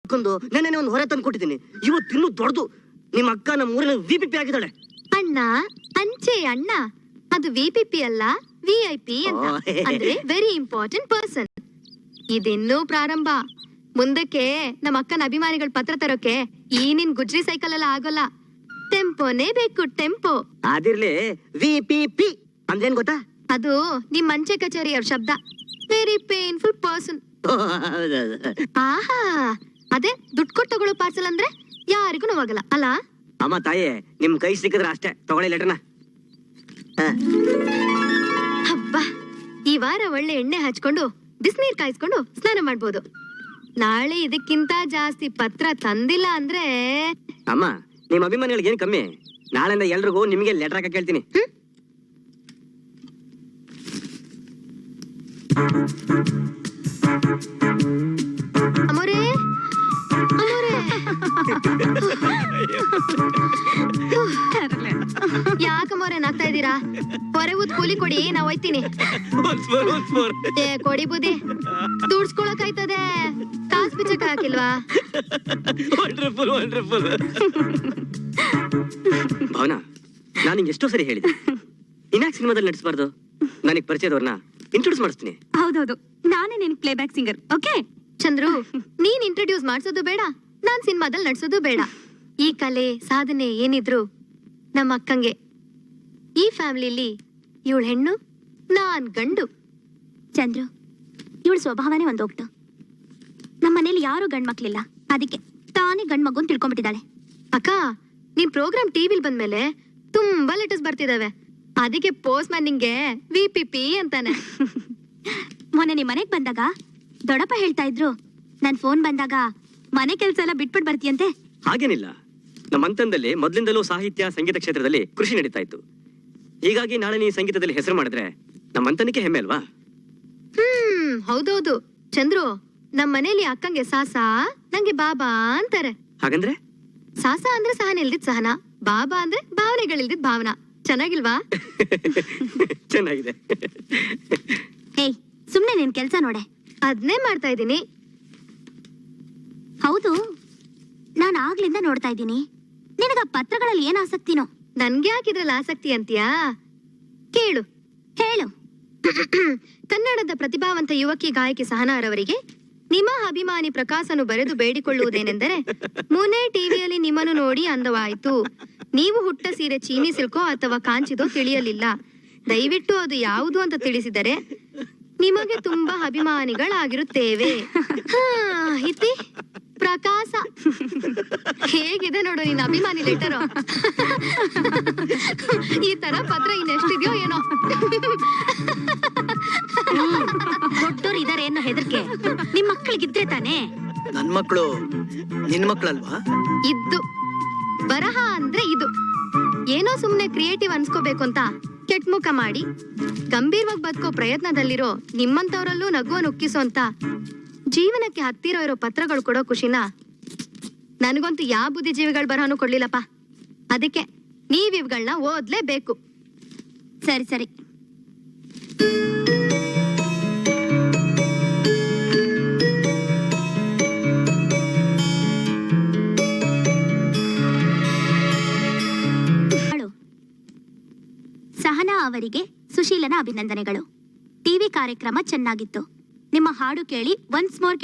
ಅಕ್ಕಂದು ನೆನ್ನೆ ಒಂದು ಹೊರೆ ತಂದು ಕೊಟ್ಟಿದ್ದೀನಿ. ಇವತ್ತು ಇನ್ನೂ ದೊಡ್ಡದು. ನಿಮ್ಮ ಅಕ್ಕ ನಮ್ಮ ಊರಿನ ವಿಪಿಪಿ ಆಗಿದ್ದಾಳೆ. ಅಣ್ಣ ಅಂಚೆ ಅಣ್ಣ, ಅದು ವಿಪಿಪಿ ಅಲ್ಲ ವಿಐಪಿ ಅಂತ, ಅಂದ್ರೆ ವೆರಿ ಇಂಪಾರ್ಟೆಂಟ್ ಪರ್ಸನ್. ಇದಿನ್ನೂ ಪ್ರಾರಂಭ. ಮುಂದಕ್ಕೆ ನಮ್ಮ ಅಕ್ಕನ ಅಭಿಮಾನಿಗಳ ಪತ್ರ ತರೋಕೆ ಈ ನಿನ್ ಗುಜ್ರಿ ಸೈಕಲ್ ಎಲ್ಲ ಆಗೋಲ್ಲ. ಟೆಂಪೋನೇ ಬೇಕು, ಟೆಂಪೋ. ಅದಿರ್ಲಿ, ವಿಪಿಪಿ ಅಂದ್ರೇನ್ ಗೊತ್ತಾ? ಅದು ನಿಮ್ ಅಂಚೆ ಕಚೇರಿಯವ್ರ ಶಬ್ದ. Very painful person. ಆಹಾ, ಅದೇ ದುಡ್ಡು ಕೊಟ್ಟು ತಗೊಳ್ಳೋ ಪಾರ್ಸಲ್ ಅಂದ್ರೆ ಯಾರಿಗೂ ನೋವಾಗಲ್ಲ ಅಲ್ಲ? ಅಮ್ಮ ತಾಯಿ, ನಿಮ್ ಕೈ ಸಿಕ್ಕಿದ್ರೆ ಅಷ್ಟೇ ತಗೊಳ್ಳಿ ಲೆಟರ್ನ. ಹಬ್ಬ, ಈ ವಾರ ಒಳ್ಳೆ ಎಣ್ಣೆ ಹಚ್ಕೊಂಡು ಬಿಸಿನೀರ್ ಕಾಯಿಸ್ಕೊಂಡು ಸ್ನಾನ ಮಾಡ್ಬೋದು. ನಾಳೆ ಇದಕ್ಕಿಂತ ಜಾಸ್ತಿ ಪತ್ರ ತಂದಿಲ್ಲ ಅಂದ್ರೆ ಅಮ್ಮ, ನಿಮ್ ಅಭಿಮಾನಿಗಳಿಗೆ ಏನ್ ಕಮ್ಮಿ? ನಾಳೆಯಿಂದ ಎಲ್ರಿಗೂ ನಿಮಗೆ ಲೆಟರ್ ಹಾಕ ಕೇಳ್ತೀನಿ. ಅಮೋರೇ, ಅಮೋರೇ, ಯಾಕಮೋರೆ ನಾಗ್ತಾ ಇದ್ದೀರಾ? ಹೊರೆ ಊದ್ ಕೂಲಿ ಕೊಡಿ, ನಾವ್ ಹೋಯ್ತೀನಿ. ಕೊಡಿ ಬುದ್ಧಿ, ದುಡ್ಸ್ಕೊಳಕ್ ಆಯ್ತದೆ, ಕಾಸ್ ಬಿಚ್ಚಕ್ ಹಾಕಿಲ್ವಾ? ಭಾವನಾ, ನಾನು ನಿಂಗೆ ಎಷ್ಟೋ ಸರಿ ಹೇಳಿದೆ, ಇನ್ಯಾಕ್ ಸಿನಿಮಾದಲ್ಲಿ ನಟಿಸಬಾರ್ದು? ನನಗೆ ಪರಿಚಯದವ್ರನ್ನ ಇಂಟ್ರೊಡ್ಯೂಸ್ ಮಾಡಿಸ್ತೀನಿ. ಹೌದೌದು, ನಾನೇ ನಿನ್ play back singer. Okay Chandru, ನೀನ್ ಇಂಟ್ರೊಡ್ಯೂಸ್ ಮಾಡ್ಸೋದು ಬೇಡ, ನಾನ್ ಸಿನಿಮಾದಲ್ಲಿ ನಡ್ಸೋದು ಬೇಡ. ಈ ಕಲೆ ಸಾಧನೆ ಏನಿದ್ರು ನಮ್ಮ ಅಕ್ಕಂಗೆ. ಈ ಫ್ಯಾಮಿಲಿಲಿ ಇವಳು ಹೆಣ್ಣು, ನಾನ್ ಗಂಡು. ಚಂದ್ರು, ಇವಳ ಸ್ವಭಾವನೇ ಒಂದೋಗ್ತು. ನಮ್ಮ ಮನೇಲಿ ಯಾರು ಗಂಡ್ ಮಕ್ಳಿಲ್ಲ, ಅದಕ್ಕೆ ತಾನೇ ಗಂಡ್ ಮಗು ಅಂತ ತಿಳ್ಕೊಂಡ್ಬಿಟ್ಟಿದ್ದಾಳೆ. ಅಕ್ಕ, ನಿಮ್ ಪ್ರೋಗ್ರಾಮ್ ಟಿವಿಲ್ ಬಂದ್ಮೇಲೆ ತುಂಬಾ ಲೆಟರ್ಸ್ ಬರ್ತಿದಾವೆ. ಅದಕ್ಕೆ ಪೋಸ್ಟ್ ಮ್ಯಾನ್ ನಿಂಗೆ ವಿಪಿಪಿ ಅಂತಾನೆ. ಮೊನ್ನೆ ನಿಮ್ ಮನೆಗ್ ಬಂದಾಗ ದೊಡ್ಡಪ್ಪ ಹೇಳ್ತಾ ಇದ್ರು, ನನ್ ಫೋನ್ ಬಂದಾಗ ಮನೆ ಕೆಲ್ಸ ಎಲ್ಲ ಬಿಟ್ಬಿಟ್ ಬರ್ತೀಯಂತೆ. ಹಾಗೇನಿಲ್ಲ, ನಮ್ಮ ಅಂತಂದಲ್ಲಿ ಮೊದ್ಲಿಂದಲೂ ಸಾಹಿತ್ಯ ಸಂಗೀತ ಕ್ಷೇತ್ರದಲ್ಲಿ ಕೃಷಿ ನಡೀತಾ ಇತ್ತು. ಹೀಗಾಗಿ ನಾಳೆ ನೀ ಸಂಗೀತದಲ್ಲಿ ಹೆಸರು ಮಾಡಿದ್ರೆ ನಮ್ಮ ಅಂತನಕ್ಕೆ ಹೆಮ್ಮೆ ಅಲ್ವಾ? ಹೌದೌದು ಚಂದ್ರು, ನಮ್ ಮನೇಲಿ ಅಕ್ಕಂಗೆ ಸಾಸಾ, ನಂಗೆ ಬಾಬಾ ಅಂತಾರೆ. ಹಾಗಂದ್ರೆ ಸಾಸಾ ಅಂದ್ರೆ ಸಹನ ಇಲ್ದಿದ್ ಸಹನ, ಬಾಬಾ ಅಂದ್ರೆ ಭಾವನೆಗಳಿಲ್ದಿದ್ ಭಾವನಾ. ಚೆನ್ನಾಗಿಲ್ವಾ? ಚೆನ್ನಾಗಿದೆ. ಏಯ್, ಸುಮ್ನೆ ನಿನ್ ಕೆಲ್ಸ ನೋಡೆ. ಅದ್ನೇ ಮಾಡ್ತಾ ಇದೀನಿ. ಹೌದು, ನಾನ್ ಆಗ್ಲಿಂದ ನೋಡ್ತಾ ಇದ್ದೀನಿ, ನಿನಗ ಪತ್ರಗಳಲ್ಲಿ ಏನ್ ಆಸಕ್ತಿನೋ? ನನ್ಗೆ ಯಾಕಿದ್ರಲ್ಲಿ ಆಸಕ್ತಿ ಅಂತೀಯಾ? ಕೇಳು ಹೇಳು. ಕನ್ನಡದ ಪ್ರತಿಭಾವಂತ ಯುವಕಿ ಗಾಯಕಿ ಸಹನಾರವರಿಗೆ ನಿಮ್ಮ ಅಭಿಮಾನಿ ಪ್ರಕಾಶನು ಬರೆದು ಬೇಡಿಕೊಳ್ಳುವುದೇನೆಂದರೆ, ಮುನೆ ಟಿವಿಯಲ್ಲಿ ನಿಮ್ಮನ್ನು ನೋಡಿ ಅಂದವಾಯಿತು. ನೀವು ಹುಟ್ಟ ಸೀರೆ ಚೀನಿ ಸಿಲ್ಕೋ ಅಥವಾ ಕಾಂಚಿದೋ ತಿಳಿಯಲಿಲ್ಲ. ದಯವಿಟ್ಟು ಅದು ಯಾವುದು ಅಂತ ತಿಳಿಸಿದರೆ ನಿಮಗೆ ತುಂಬಾ ಅಭಿಮಾನಿಗಳಾಗಿರುತ್ತೇವೆ. ಇತಿ ಪ್ರಕಾಶ. ಹೇಗಿದೆ ನೋಡು ನಿನ್ನ ಅಭಿಮಾನಿ ಲೆಟರು. ಈ ತರ ಪತ್ರ ಇನ್ನೆಷ್ಟಿದ್ಯೋ ಏನೋ. ದೊಡ್ಡೋರು ಇದಾರೆ ಅನ್ನೋ ಹೆದರ್ಕೆ ನಿಮ್ ಮಕ್ಕಳಿಗಿದ್ರೆ ತಾನೇ? ನನ್ ಮಕ್ಕಳು ನಿನ್ ಮಕ್ಕಳಲ್ವಾ? ಇದ್ದು ಬರಹ ಅಂದ್ರೆ ಇದು. ಏನೋ ಸುಮ್ನೆ ಕ್ರಿಯೇಟಿವ್ ಅನ್ಸ್ಕೋಬೇಕು ಅಂತ ಕೆಟ್ಟ ಮುಖ ಮಾಡಿ ಗಂಭೀರವಾಗಿ ಬದುಕೋ ಪ್ರಯತ್ನದಲ್ಲಿರೋ ನಿಮ್ಮಂತವರಲ್ಲೂ ನಗುವನ್ನು ಉಕ್ಕಿಸೋ ಅಂತ ಜೀವನಕ್ಕೆ ಹತ್ತಿರ ಇರೋ ಪತ್ರಗಳು ಕೊಡೋ ಖುಷಿನ ನನಗಂತೂ ಯಾವ ಬುದ್ಧಿಜೀವಿಗಳ ಬರಹನು ಕೊಡ್ಲಿಲ್ಲಪ್ಪ. ಅದಕ್ಕೆ ನೀವ್ ಇವುಗಳನ್ನ ಓದ್ಲೇಬೇಕು. ಸರಿ ಸರಿ. ಸಹನಾ ಅವರಿಗೆ ಸುಶೀಲನ ಅಭಿನಂದನೆಗಳು. ಟಿವಿ ಕಾರ್ಯಕ್ರಮ ಚೆನ್ನಾಗಿತ್ತು. ನಿಮ್ಮ ಹಾಡು ಕೇಳಿ ಒನ್ಸ್ ಮೋರ್